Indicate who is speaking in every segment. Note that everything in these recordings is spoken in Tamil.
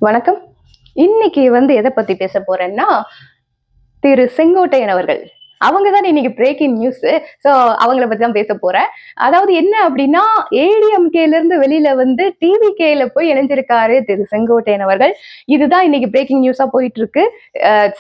Speaker 1: வணக்கம். இன்னைக்கு எத பத்தி பேச போறேன்னா, திரு செங்கோட்டையன் அவர்கள். அவங்க தானே இன்னைக்கு பிரேக்கிங் நியூஸ். சோ அவங்கள பத்தி தான் பேச போறேன். அதாவது என்ன அப்டின்னா, ஏடிஎம்கேல இருந்து வெளியில டிவிகேல போய் இணைஞ்சிருக்காரு திரு செங்கோட்டையன் அவர்கள். இதுதான் இன்னைக்கு பிரேக்கிங் நியூஸா போயிட்டு இருக்கு.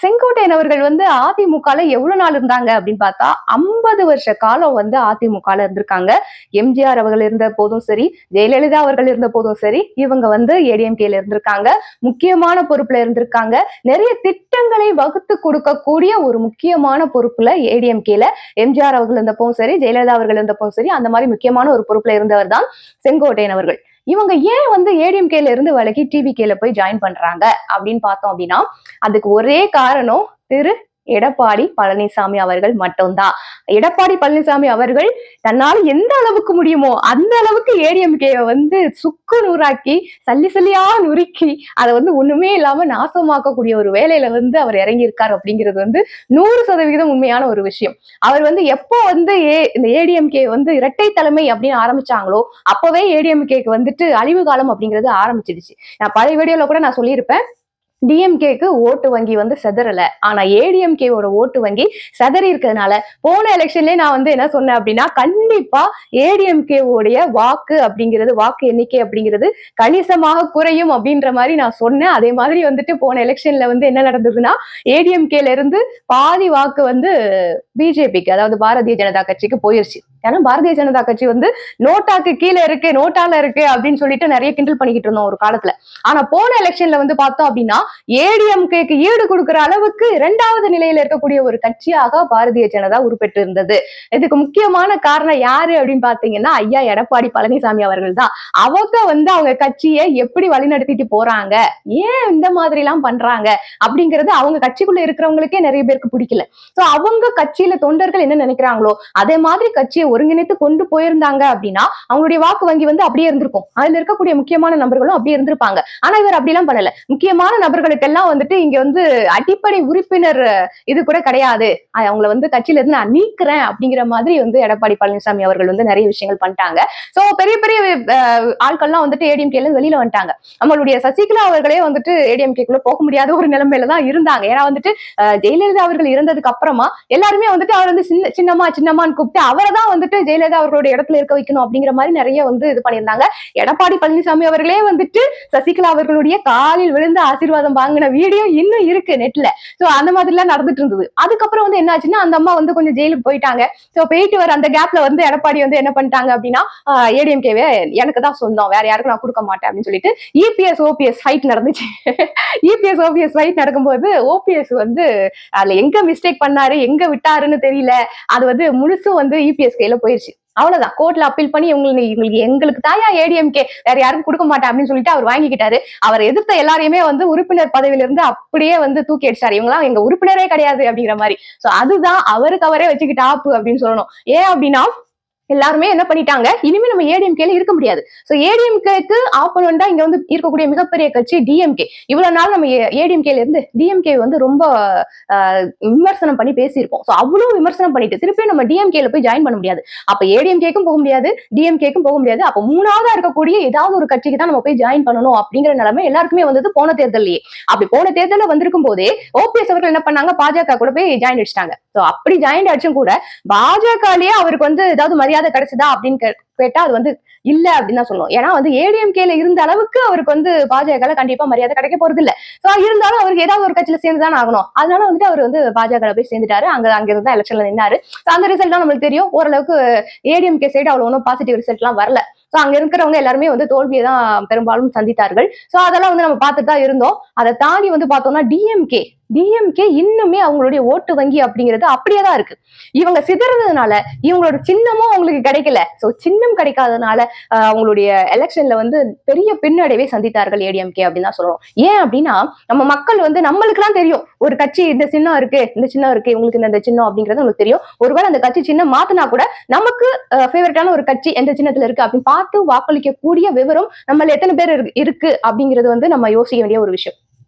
Speaker 1: செங்கோட்டையன் அவர்கள் அதிமுகல எவ்வளவு நாள் இருந்தாங்க அப்படின்னு பார்த்தா 50 வருஷ காலம் அதிமுகல இருந்திருக்காங்க. எம்ஜிஆர் அவர்கள் இருந்த போதும் சரி, ஜெயலலிதா அவர்கள் இருந்த போதும் சரி, இவங்க ஏடிஎம்கேல இருந்திருக்காங்க. முக்கியமான பொறுப்புல இருந்திருக்காங்க. நிறைய திட்டங்களை வகுத்து கொடுக்கக்கூடிய ஒரு முக்கியமான பொறுப்புல ஏடிஎம்கேல எம்ஜிஆர் அவர்கள் இருந்தப்பவும் சரி, ஜெயலலிதா அவர்கள் இருந்தப்பவும் சரி, அந்த மாதிரி முக்கியமான ஒரு பொறுப்புல இருந்தவர் தான் செங்கோட்டையன் அவர்கள். இவங்க ஏன் ஏடிஎம்கேல இருந்து விலகி டிவிகேல போய் ஜாயின் பண்றாங்க அப்படின்னு பார்த்தோம் அப்படின்னா, அதுக்கு ஒரே காரணம் திரு எடப்பாடி பழனிசாமி அவர்கள் மட்டும்தான். எடப்பாடி பழனிசாமி அவர்கள் தன்னால எந்த அளவுக்கு முடியுமோ அந்த அளவுக்கு ஏடிஎம்கே சுக்கு நூறாக்கி சல்லி சல்லியா நுறுக்கி அதை ஒண்ணுமே இல்லாம நாசமாக்கக்கூடிய ஒரு வேலையில அவர் இறங்கியிருக்காரு அப்படிங்கிறது 100% உண்மையான ஒரு விஷயம். அவர் எப்போ இந்த ஏடிஎம்கே இரட்டை தலைமை அப்படின்னு ஆரம்பிச்சாங்களோ அப்பவே ஏடிஎம்கேக்கு அழிவு காலம் அப்படிங்கிறது ஆரம்பிச்சிடுச்சு. நான் பழைய வீடியோல கூட நான் சொல்லியிருப்பேன், டிஎம்கேக்கு ஓட்டு வங்கி செதறல. ஆனா ஏடிஎம்கேவோட ஓட்டு வங்கி செதறி இருக்கிறதுனால போன எலெக்ஷன்லயே நான் என்ன சொன்னேன் அப்படின்னா, கண்டிப்பா ஏடிஎம்கே உடைய வாக்கு எண்ணிக்கை அப்படிங்கிறது கணிசமாக குறையும் அப்படின்ற மாதிரி நான் சொன்னேன். அதே மாதிரி போன எலெக்ஷன்ல என்ன நடந்ததுன்னா, ஏடிஎம்கேல இருந்து பாதி வாக்கு பிஜேபிக்கு, அதாவது பாரதிய ஜனதா கட்சிக்கு போயிருச்சு. ஏன்னா பாரதிய ஜனதா கட்சி நோட்டாக்கு கீழே இருக்கு, நோட்டால இருக்கு அப்படின்னு சொல்லிட்டு நிறைய கிண்டல் பண்ணிக்கிட்டு இருந்தோம் ஒரு காலத்துல. ஆனா போன எலெக்ஷன்ல பார்த்தோம் அப்படின்னா, ஏடிஎம்கேக்கு ஈடு கொடுக்கிற அளவுக்கு 2வது நிலையில இருக்கக்கூடிய ஒரு கட்சியாக பாரதிய ஜனதா உருப்பெற்று இருந்தது. இதுக்கு முக்கியமான காரணம் யாரு அப்படின்னு பாத்தீங்கன்னா, ஐயா எடப்பாடி பழனிசாமி அவர்கள் தான். அவங்க அவங்க கட்சியை எப்படி வழிநடத்திட்டு போறாங்க, ஏன் இந்த மாதிரி எல்லாம் பண்றாங்க அப்படிங்கிறது அவங்க கட்சிக்குள்ள இருக்கிறவங்களுக்கே நிறைய பேருக்கு பிடிக்கல. சோ அவங்க கட்சியில தொண்டர்கள் என்ன நினைக்கிறாங்களோ அதே மாதிரி கட்சியை ஒருங்கிணைத்து கொண்டு போயிருந்தாங்க அப்படின்னா அவங்களுடைய வாக்கு வங்கி அப்படியே இருந்திருக்கும். அதுல இருக்கக்கூடிய முக்கியமான நபர்களும் அப்படியே இருந்திருப்பாங்க. ஆனா இவர் அப்படிலாம் பண்ணல. முக்கியமான நபர்களுக்கெல்லாம் இங்க அடிப்படை உறுப்பினர் இது கூட கிடையாது, அவங்கள கட்சியில இருந்து நான் நீக்கிறேன் அப்படிங்கிற மாதிரி எடப்பாடி பழனிசாமி அவர்கள் நிறைய விஷயங்கள் பண்ணிட்டாங்க. சோ பெரிய பெரிய ஆட்கள்லாம் ஏடிஎம்கேல வெளியில வந்துட்டாங்க. நம்மளுடைய சசிகலா அவர்களே ஏடிஎம்கேக்குள்ள போக முடியாத ஒரு நிலைமையில தான் இருந்தாங்க. ஏன்னா ஜெயலலிதா அவர்கள் இருந்ததுக்கு அப்புறமா எல்லாருமே அவர் சின்னமா சின்னமான்னு கூப்பிட்டு அவரை தான் ஜெயலலிதா அவர்களுடைய இடத்துல இருக்க வைக்கணும் அப்படிங்கிற மாதிரி நிறைய இது பண்ணியிருந்தாங்க. எடப்பாடி பழனிசாமி அவர்களே சசிகலா அவர்களுடைய காலில் விழுந்து ஆசீர்வாதம் வாங்கின வீடியோ இன்னும் இருக்கு நெட்ல. சோ அந்த மாதிரி எல்லாம் நடந்துட்டு இருந்தது. அதுக்கப்புறம் என்ன ஆச்சுன்னா, அந்த அம்மா கொஞ்சம் ஜெயிலுக்கு போயிட்டாங்க. சோ போயிட்டு வர அந்த கேப்ல எடப்பாடி என்ன பண்ணிட்டாங்க அப்படின்னா, ஏடிஎம்கேவே எனக்கு தான் சொந்தம், வேற யாருக்கும் நான் கொடுக்க மாட்டேன் அப்படின்னு சொல்லிட்டு இபிஎஸ் ஓபிஎஸ் ஃபைட் நடந்துச்சு. இபிஎஸ் ஓபிஎஸ் ஃபைட் நடக்கும்போது ஓபிஎஸ் அதுல எங்க மிஸ்டேக் பண்ணாரு, எங்க விட்டாருன்னு தெரியல. அது முழுசும் இபிஎஸ் கையில போயிருச்சு. அவ்வளவுதான். கோர்ட்ல அப்பீல் பண்ணி எங்களுக்கு தாயா ஏடிஎம்கே, வேற யாருக்கும் கொடுக்க மாட்டேன் அப்படின்னு சொல்லிட்டு அவர் வாங்கிக்கிட்டாரு. அவர் எதிர்த்த எல்லாரையுமே உறுப்பினர் பதவியில இருந்து அப்படியே தூக்கி அடிச்சாரு. இவங்கலாம் எங்க உறுப்பினரே கிடையாது அப்படிங்கிற மாதிரி. சோ அதுதான் அவருக்கு அவரே வச்சுக்கிட்டு ஆப்பு அப்படின்னு சொல்லணும். ஏன் அப்படின்னா, எல்லாருமே என்ன பண்ணிட்டாங்க, இனிமே நம்ம ஏடிஎம்கேல இருக்க முடியாது. சோ ஏடிஎம்கேக்கு ஆப்போனண்டா இங்க இருக்கக்கூடிய மிகப்பெரிய கட்சி டிஎம்கே. இவ்வளவு நாள் நம்ம ஏடிஎம்கேல இருந்து டிஎம்கே ரொம்ப விமர்சனம் பண்ணி பேசியிருப்போம். சோ அவ்வளவு விமர்சனம் பண்ணிட்டு திருப்பி நம்ம டிஎம்கேல போய் ஜாயின் பண்ண முடியாது. அப்ப ஏடிஎம்கேக்கும் போக முடியாது, டிஎம்கேக்கும் போக முடியாது. அப்ப மூணாவதா இருக்கக்கூடிய ஏதாவது ஒரு கட்சிக்கு தான் நம்ம போய் ஜாயின் பண்ணணும் அப்படிங்கிற நிலைமை எல்லாருக்குமே போன தேர்தலையே. அப்படி போன தேர்தல வந்திருக்கும் போதே ஓபிஎஸ் அவர்கள் என்ன பண்ணாங்க, பாஜக கூட போய் ஜாயின் அடிச்சிட்டாங்க. சோ அப்படி ஜாயின் அடிச்சும் கூட பாஜகலயே அவருக்கு ஏதாவது மரியாதை கிடைச்சதா அப்படின்னு கேட்டா அது இல்ல அப்படின்னு தான் சொல்லுவோம். ஏன்னா ஏடிஎம்கேல இருந்த அளவுக்கு அவருக்கு பாஜக கண்டிப்பா மரியாதை கிடைக்க போறது இல்ல. சோ இருந்தாலும் அவருக்கு ஏதாவது ஒரு கட்சியில சேர்ந்துதான் ஆகணும். அதனால அவர் பாஜக போய் சேர்ந்துட்டாரு. அங்க இருந்தா எலெக்ஷன்ல நின்னாரு. அந்த ரிசல்ட் தான் நம்மளுக்கு தெரியும். ஓரளவுக்கு ஏடிஎம்கே சைடு அவ்வளவு ஒன்றும் பாசிட்டிவ் ரிசல்ட் எல்லாம் வரல. சோ அங்க இருக்கிறவங்க எல்லாருமே தோல்வியை தான் பெரும்பாலும் சந்தித்தார்கள். சோ அதெல்லாம் நம்ம பார்த்துட்டு தான் இருந்தோம். அதை தாண்டி பார்த்தோம்னா டிஎம்கே இன்னுமே அவங்களுடைய ஓட்டு வங்கி அப்படிங்கிறது அப்படியேதான் இருக்கு. இவங்க சிதறதுனால இவங்களோட சின்னமும் அவங்களுக்கு கிடைக்கல. சோ சின்னம் கிடைக்காதனால அவங்களுடைய எலெக்ஷன்ல பெரிய பின்னடைவை சந்தித்தார்கள் ஏடிஎம்கே அப்படின்னு தான் சொல்லணும். ஏன் அப்படின்னா, நம்ம மக்கள் நம்மளுக்கு எல்லாம் தெரியும், ஒரு கட்சி இந்த சின்னம் இருக்கு, இந்த சின்னம் இருக்கு, இவங்களுக்கு இந்த சின்னம் அப்படிங்கிறது உங்களுக்கு தெரியும். ஒருவேளை அந்த கட்சி சின்னம் மாத்தினா கூட நமக்கு ஃபேவரட்டான ஒரு கட்சி எந்த சின்னத்துல இருக்கு அப்படின்னு பார்த்து வாக்களிக்க கூடிய விவரம் நம்மள எத்தனை பேர் இருக்கு அப்படிங்கிறது நம்ம யோசிக்க வேண்டிய ஒரு விஷயம்.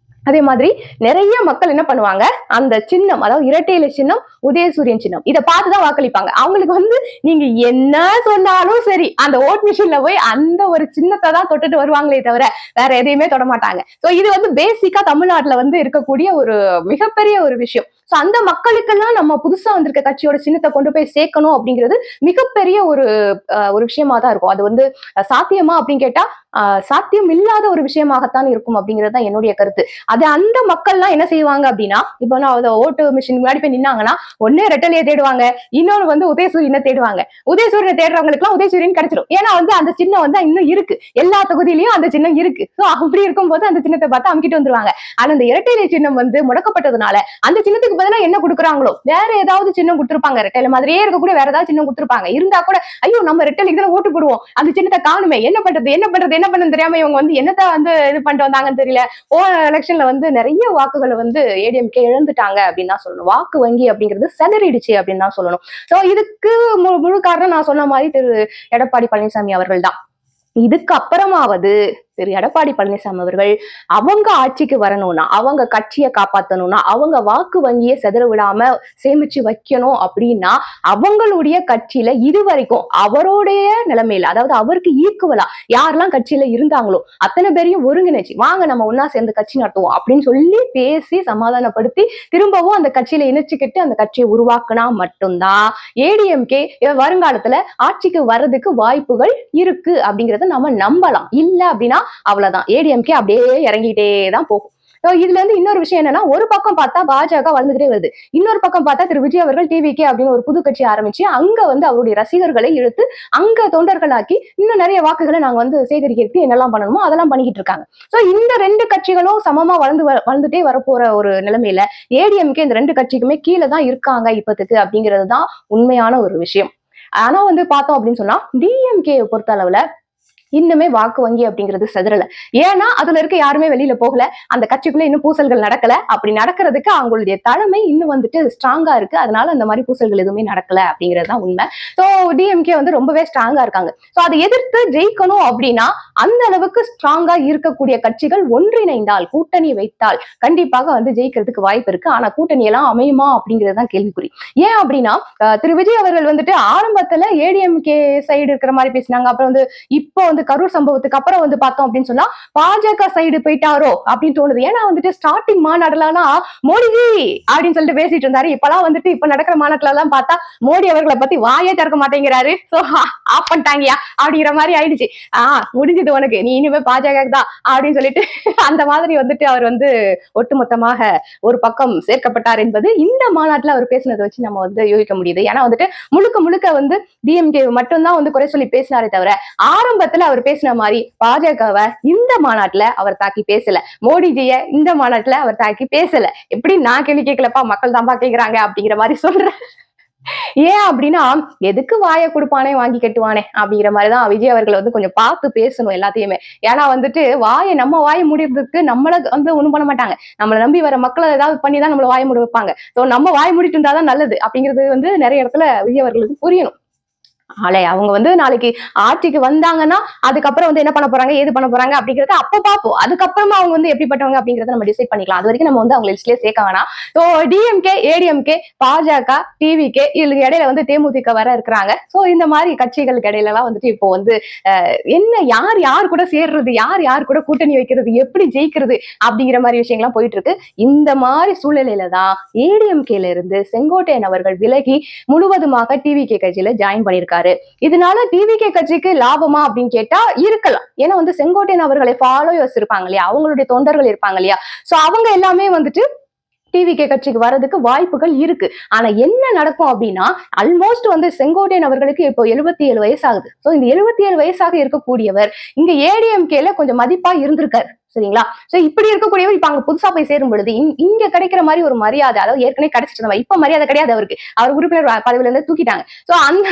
Speaker 1: அதே மாதிரி நிறைய மக்கள் என்ன பண்ணுவாங்க, அந்த சின்னம், அதாவது இரட்டை இலை சின்னம், உதயசூரியன் சின்னம், இதை பார்த்துதான் வாக்களிப்பாங்க. அவங்களுக்கு வந்து நீங்க என்ன சொன்னாலும் சரி, அந்த ஓட் மிஷின்ல போய் அந்த ஒரு சின்னத்தை தான் தொட்டுட்டு வருவாங்களே தவிர வேற எதையுமே தொட மாட்டாங்க. சோ இது வந்து பேசிக்கா தமிழ்நாட்டுல வந்து இருக்கக்கூடிய ஒரு மிகப்பெரிய ஒரு விஷயம். சோ அந்த மக்களுக்கெல்லாம் நம்ம புதுசா வந்திருக்க கட்சியோட சின்னத்தை கொண்டு போய் சேர்க்கணும் அப்படிங்கிறது மிகப்பெரிய ஒரு விஷயமா தான் இருக்கும். அது வந்து சாத்தியமா அப்படின்னு கேட்டா சாத்தியம் இல்லாத ஒரு விஷயமாகத்தான் இருக்கும் அப்படிங்கிறது தான் என்னுடைய கருத்து. அது அந்த மக்கள்லாம் என்ன செய்வாங்க அப்படின்னா, இப்போ நான் ஓட்டு மிஷின் முன்னாடி போய் நின்னாங்கன்னா, ஒண்ணு ரெட்டலையை தேடுவாங்க, இன்னொன்னு வந்து உதயசூரியனை தேடுவாங்க. உதயசூரியனை தேடுறவங்களுக்கு எல்லாம் உதயசூரியன் கிடைச்சிடும். ஏன்னா வந்து அந்த சின்னம் வந்து இன்னும் இருக்கு, எல்லா தொகுதியிலயும் அந்த சின்னம் இருக்கு. சோ அப்படி இருக்கும்போது அந்த சின்னத்தை பார்த்து அமுக்கிட்டு வந்துருவாங்க. ஆனா அந்த இரட்டைலை சின்னம் வந்து முடக்கப்பட்டதுனால அந்த சின்னத்துக்கு பதிலா என்ன கொடுக்குறாங்களோ வேற ஏதாவது சின்னம் கொடுத்துருப்பாங்க. ரெட்டையில மாதிரியே இருக்கக்கூடிய வேற ஏதாவது சின்னம் கொடுத்துருப்பாங்க. இருந்தா கூட ஐயோ நம்ம ரெட்டைலைக்கு தான் ஓட்டு போடுவோம், அந்த சின்னத்தை காணுமே, என்ன பண்றது என்ன பண்றது என்ன பண்ணு தெரியாம இவங்க வந்து என்னத்த வந்து இது பண்ணிட்டு வந்தாங்கன்னு தெரியல. போன எலெக்ஷன்ல வந்து நிறைய வாக்குகளை வந்து ஏடிஎம்கே இழந்துட்டாங்க அப்படின்னு தான் சொல்லணும். வாக்கு வங்கி அப்படிங்கிறது செதறிடுச்சு அப்படின்னு தான் சொல்லணும். சோ இதுக்கு முழு காரணம் நான் சொன்ன மாதிரி திரு எடப்பாடி பழனிசாமி அவர்கள் தான். இதுக்கு அப்புறமாவது திரு எடப்பாடி பழனிசாமி அவர்கள் அவங்க ஆட்சிக்கு வரணும்னா, அவங்க கட்சியை காப்பாற்றணும்னா, அவங்க வாக்கு வங்கியை செதற விடாம சேமிச்சு வைக்கணும் அப்படின்னா, அவங்களுடைய கட்சியில இதுவரைக்கும் அவருடைய நிலைமையில, அதாவது அவருக்கு ஈக்குவலா யாரெல்லாம் கட்சியில இருந்தாங்களோ அத்தனை பேரையும் ஒருங்கிணைச்சு வாங்க நம்ம ஒன்னா சேர்ந்து கட்சி நடத்துவோம் அப்படின்னு சொல்லி பேசி சமாதானப்படுத்தி திரும்பவும் அந்த கட்சியில இணைச்சுக்கிட்டு அந்த கட்சியை உருவாக்குனா மட்டும்தான் ஏடிஎம்கே வருங்காலத்துல ஆட்சிக்கு வர்றதுக்கு வாய்ப்புகள் இருக்கு அப்படிங்கறத நம்ம நம்பலாம். இல்ல அப்படின்னா அவ்வளவுதான், ஏடிஎம்கே அப்படியே இறங்கிட்டே தான் போகும். இதுல இருந்து இன்னொரு விஷயம் என்னன்னா, ஒரு பக்கம் பார்த்தா பாஜக வளர்ந்துட்டே வருது, இன்னொரு பக்கம் பார்த்தா திரு விஜய் அவர்கள் டிவிகே அப்படின்னு ஒரு புது கட்சி ஆரம்பிச்சு அங்க வந்து அவருடைய ரசிகர்களை இழுத்து அங்க தொண்டர்களாக்கி இன்னும் நிறைய வாக்குகளை நாங்க வந்து சேகரிக்கிறதுக்கு என்னெல்லாம் பண்ணணுமோ அதெல்லாம் பண்ணிக்கிட்டு இருக்காங்க. சோ இந்த ரெண்டு கட்சிகளும் சமமா வளர்ந்துட்டே வரப்போற ஒரு நிலைமையில ஏடிஎம்கே இந்த ரெண்டு கட்சிக்குமே கீழே தான் இருக்காங்க இப்பத்துக்கு அப்படிங்கிறது தான் உண்மையான ஒரு விஷயம். ஆனா வந்து பார்த்தோம் அப்படின்னு சொன்னா டிஎம்கே பொறுத்த அளவுல இன்னுமே வாக்கு வங்கி அப்படிங்கிறது செதறல. ஏன்னா அதுல இருக்க யாருமே வெளியில போகல, அந்த கட்சிக்குள்ள இன்னும் பூசல்கள் நடக்கல. அப்படி நடக்கிறதுக்கு அவங்களுடைய தலைமை இன்னும் வந்துட்டு ஸ்ட்ராங்கா இருக்கு. அதனால அந்த மாதிரி பூசல்கள் எதுவுமே நடக்கல அப்படிங்கிறது தான் உண்மை. சோ டிஎம்கே வந்து ரொம்பவே ஸ்ட்ராங்கா இருக்காங்க. சோ அதை எதிர்த்து ஜெயிக்கணும் அப்படின்னா அந்த அளவுக்கு ஸ்ட்ராங்கா இருக்கக்கூடிய கட்சிகள் ஒன்றிணைந்தால், கூட்டணி வைத்தால் கண்டிப்பாக வந்து ஜெயிக்கிறதுக்கு வாய்ப்பு இருக்கு. ஆனா கூட்டணி எல்லாம் அமையுமா அப்படிங்கிறது தான் கேள்விக்குறி. ஏன் அப்படின்னா திரு விஜய் அவர்கள் வந்துட்டு ஆரம்பத்துல ஏடிஎம்கே சைடு இருக்கிற மாதிரி பேசினாங்க. அப்புறம் வந்து இப்போ வந்து கரூர் சம்பவத்துக்கு அப்புறம் வந்து பார்த்தோம் அப்படின்னு சொன்னா பாஜக சைடு போயிட்டாரோ அப்படின்னு தோணுது. ஏன்னா வந்துட்டு ஸ்டார்டிங் மாநாடுலாம் மோடிஜி அப்படின்னு சொல்லிட்டு பேசிட்டு இருந்தாரு. இப்பெல்லாம் வந்துட்டு இப்ப நடக்கிற மாநாட்டுல எல்லாம் பார்த்தா மோடி அவர்களை பத்தி வாயே திறக்க மாட்டேங்கிறாரு. சோ ஆஃப் பண்ணிட்டாங்கயா அப்படிங்கிற மாதிரி ஆயிடுச்சு. முடிஞ்சது உனக்கு, நீ இனிமே பாஜக தான் அப்படின்னு சொல்லிட்டு அந்த மாதிரி வந்துட்டு அவர் வந்து ஒட்டுமொத்தமாக ஒரு பக்கம் சேர்க்கப்பட்டார் என்பது இந்த மாநாட்டுல அவர் பேசினதை வச்சு நம்ம வந்து யோசிக்க முடியுது. ஏன்னா வந்துட்டு முழுக்க முழுக்க வந்து டிஎம்கே மட்டும்தான் வந்து குறை சொல்லி பேசினாரே தவிர ஆரம்பத்துல அவர் பேசின மாதிரி பாஜகவை இந்த மாநாட்டுல அவர் தாக்கி பேசல, மோடிஜிய இந்த மாநாட்டுல அவர் தாக்கி பேசல. எப்படி நான் கேள்வி கேட்கலப்பா, மக்கள் தான்ப்பா கேட்கிறாங்க அப்படிங்கிற மாதிரி சொல்றேன். ஏன் அப்படின்னா எதுக்கு வாயை கொடுப்பானே வாங்கி கட்டுவானே அப்படிங்கிற மாதிரிதான் விஜய் அவர்கள் வந்து கொஞ்சம் பார்த்து பேசணும் எல்லாத்தையுமே. ஏன்னா வந்துட்டு நம்ம வாயை முடிறதுக்கு நம்மள வந்து ஒண்ணும் பண்ண மாட்டாங்க, நம்மளை நம்பி வர மக்களை ஏதாவது பண்ணிதான் நம்மள வாயை முடி வைப்பாங்க. சோ நம்ம வாய் முடிட்டு இருந்தாதான் நல்லது அப்படிங்கிறது வந்து நிறைய இடத்துல விஜய் அவர்களுக்கு புரியணும். அவங்க வந்து நாளைக்கு ஆட்சிக்கு வந்தாங்கன்னா அதுக்கப்புறம் வந்து என்ன பண்ண போறாங்க ஏது பண்ண போறாங்க அப்படிங்கறத அப்ப பாப்போம். அதுக்கப்புறமா அவங்க வந்து எப்படிப்பட்டவங்க அப்படிங்கறத நம்ம டிசைட் பண்ணிக்கலாம். அது வரைக்கும் நம்ம வந்து அவங்க லிஸ்ட்லயே சேர்க்க வேணாம். சோ டிஎம்கே, ஏடிஎம்கே, பாஜக, டிவிகே இதுக்கு இடையில வந்து தேமுதிக வர இருக்கிறாங்க. சோ இந்த மாதிரி கட்சிகளுக்கு இடையில எல்லாம் வந்துட்டு இப்போ வந்து என்ன யார் யார் கூட சேர்றது, யார் யார் கூட கூட்டணி வைக்கிறது, எப்படி ஜெயிக்கிறது அப்படிங்கிற மாதிரி விஷயங்கள்லாம் போயிட்டு இருக்கு. இந்த மாதிரி சூழ்நிலையில தான் ஏடிஎம்கேல இருந்து செங்கோட்டையன் அவர்கள் விலகி முழுவதுமாக டிவிகே கட்சியில ஜாயின் பண்ணியிருக்காரு. இதனால டிவிகே கட்சிக்கு லாபமா அப்படின்னு கேட்டா இருக்கலாம். ஏன்னா வந்து செங்கோட்டையன் அவர்களை ஃபாலோயர்ஸ் இருப்பாங்க இல்லையா, அவங்களுடைய தொண்டர்கள் இருப்பாங்க இல்லையா, சோ அவங்க எல்லாமே வந்துட்டு டிவிகே கட்சிக்கு வர்றதுக்கு வாய்ப்புகள் இருக்கு. ஆனா என்ன நடக்கும் அப்படின்னா ஆல்மோஸ்ட் வந்து செங்கோட்டையன் அவர்களுக்கு இப்போ 77 வயசு ஆகுது. சோ இந்த 77 வயசாக இருக்கக்கூடியவர் இங்க ஏடிஎம்கேல கொஞ்சம் மதிப்பா இருந்திருக்காரு, சரிங்களா. சோ இப்படி இருக்கக்கூடியவர் இப்ப அங்க புதுசா போய் சேரும் பொழுது இங்க கிடைக்கிற மாதிரி ஒரு மரியாதை, அதாவது ஏற்கனவே கிடைச்சிட்டு இப்ப மரியாதை கிடையாது அவருக்கு, அவர் உறுப்பினர் பதவியில இருந்து தூக்கிட்டாங்க. சோ அந்த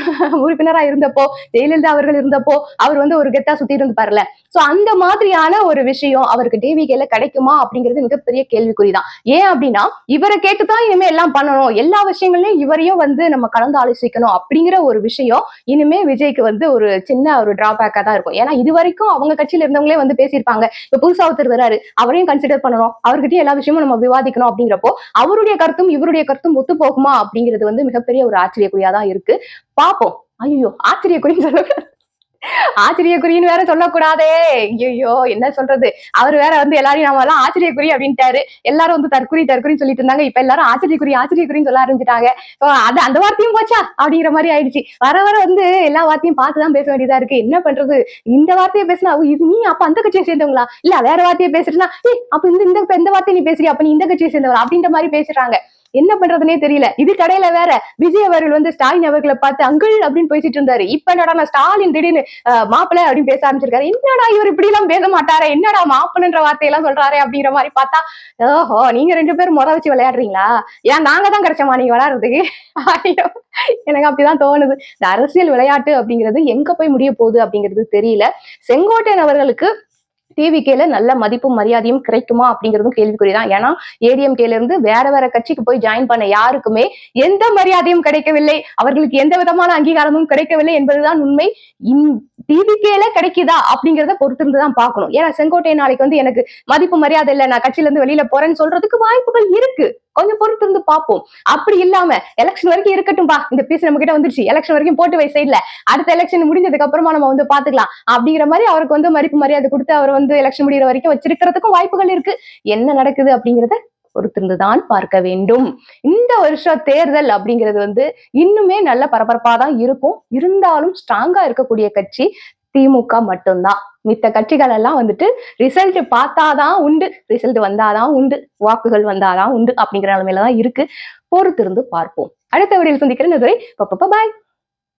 Speaker 1: உறுப்பினரா இருந்தப்போ ஜெயலலிதா அவர்கள் இருந்தப்போ அவர் வந்து ஒரு கெத்தா சுத்தி இருந்து பாருல. சோ அந்த மாதிரியான ஒரு விஷயம் அவருக்கு டிவிகேல கிடைக்குமா அப்படிங்கிறது மிகப்பெரிய கேள்விக்குறிதான். ஏன் அப்படின்னா இவரை கேட்டுதான் இனிமே எல்லாம் பண்ணணும், எல்லா விஷயங்களையும் இவரையும் வந்து நம்ம கலந்து ஆலோசிக்கணும் அப்படிங்கிற ஒரு விஷயம் இனிமே விஜய்க்கு வந்து ஒரு சின்ன ஒரு டிராபேக்கா தான் இருக்கும். ஏன்னா இது வரைக்கும் அவங்க கட்சியில இருந்தவங்களே வந்து பேசியிருப்பாங்க, இப்ப புதுசா ஒருத்தர் வராரு, அவரையும் கன்சிடர் பண்ணணும், அவர்கிட்டயும் எல்லா விஷயமும் நம்ம விவாதிக்கணும் அப்படிங்கிறப்போ அவருடைய கருத்தும் இவருடைய கருத்தும் ஒத்து போகுமா அப்படிங்கிறது வந்து மிகப்பெரிய ஒரு ஆச்சரியக்குறியா தான் இருக்கு. பாப்போம். ஐயோ, ஆச்சரியக்குறின்னு சொல்ல ஆச்சரியக்குறின்னு வேற சொல்லக்கூடாதே. ஐயோ, என்ன சொல்றது? அவர் வேற வந்து எல்லாரையும் நாம எல்லாம் ஆச்சரியக்குறி அப்படின்ட்டாரு. எல்லாரும் வந்து தற்குறி தற்குறின்னு சொல்லிட்டு இருந்தாங்க. இப்ப எல்லாரும் ஆச்சரியக்குறி ஆச்சரியக்குறின்னு சொல்ல ஆரம்பிச்சுட்டாங்க. அது அந்த வார்த்தையும் போச்சா அப்படிங்கிற மாதிரி ஆயிடுச்சு. வர வர வந்து எல்லா வார்த்தையும் பார்த்துதான் பேச வேண்டியதா இருக்கு. என்ன பண்றது? இந்த வார்த்தையை பேசினா இது நீ அப்ப அந்த கட்சியை சேர்ந்தவங்களா? இல்ல வேற வார்த்தையை பேசுறா, அப்ப இந்த வார்த்தையை நீ பேசுறியா? அப்ப நீ இந்த கட்சியை சேர்ந்தவளா? அப்படின்ற மாதிரி பேசுறாங்க. என்ன பண்றதுனே தெரியல. இது கடையில வேற விஜய் அவர்கள் வந்து ஸ்டாலின் அவர்களை பார்த்து அங்கிள் அப்படின்னு பேசிட்டு இருந்தாரு. இப்ப என்னடா ஸ்டாலின் திடீர்னு மாப்பிள்ளை அப்படின்னு பேச ஆரம்பிச்சிருக்காரு. என்னடா இவர் இப்படி எல்லாம் பேச மாட்டாரே, என்னடா மாப்பிள்ளைன்ற வார்த்தையெல்லாம் சொல்றாரு அப்படிங்கிற மாதிரி பார்த்தா, ஓஹோ நீங்க 2 பேரும் முறை வச்சு விளையாடுறீங்களா? ஏன் நாங்க தான் கிடைச்சோமா நீங்க விளையாடுறதுக்கு? எனக்கு அப்படிதான் தோணுது. இந்த அரசியல் விளையாட்டு அப்படிங்கிறது எங்க போய் முடிய போகுது அப்படிங்கிறது தெரியல. செங்கோட்டையன் அவர்களுக்கு டிவிகேல நல்ல மதிப்பும் மரியாதையும் கிடைக்குமா அப்படிங்கிறதும் கேள்விக்குறிதான். ஏன்னா ஏடிஎம்கேல இருந்து வேற வேற கட்சிக்கு போய் ஜாயின் பண்ண யாருக்குமே எந்த மரியாதையும் கிடைக்கவில்லை, அவர்களுக்கு எந்த விதமான அங்கீகாரமும் கிடைக்கவில்லை என்பதுதான் உண்மை. டிவிகேல கிடைக்குதா அப்படிங்கிறத பொறுத்திருந்துதான் பார்க்கணும். ஏன்னா செங்கோட்டை நாளைக்கு வந்து எனக்கு மதிப்பு மரியாதை இல்ல, நான் கட்சியில இருந்து வெளியில போறேன்னு சொல்றதுக்கு வாய்ப்புகள் இருக்கு. கொஞ்சம் பொறுத்து இருந்து பார்ப்போம். அப்படி இல்லாம எலெக்ஷன் வரைக்கும் இருக்கட்டும்பா, இந்த பீஸ் நம்ம கிட்ட வந்துருச்சு, எலெக்ஷன் வரைக்கும் போட்டு வை சைட்ல, அடுத்த எலெக்ஷன் முடிஞ்சதுக்கு அப்புறமா நம்ம வந்து பாத்துக்கலாம் அப்படிங்கிற மாதிரி அவருக்கு வந்து மதிப்பு மரியாதை கொடுத்து அவர் வந்து எலெக்ஷன் முடிகிற வரைக்கும் வச்சிருக்கிறதுக்கும் வாய்ப்புகள் இருக்கு. என்ன நடக்குது அப்படிங்கிறத பொறுத்திருந்துதான் பார்க்க வேண்டும். இந்த வருஷம் தேர்தல் அப்படிங்கிறது வந்து இன்னுமே நல்ல பரபரப்பா தான் இருக்கும். இருந்தாலும் ஸ்ட்ராங்கா இருக்கக்கூடிய கட்சி திமுக மட்டும்தான். மித்த கட்சிகள் எல்லாம் வந்துட்டு ரிசல்ட் பார்த்தாதான் உண்டு, ரிசல்ட் வந்தாதான் உண்டு, வாக்குகள் வந்தாதான் உண்டு அப்படிங்கிற நிலைமையில தான் இருக்கு. பொறுத்திருந்து பார்ப்போம். அடுத்த வீடியோவில் சந்திக்கிறேன். பாய்.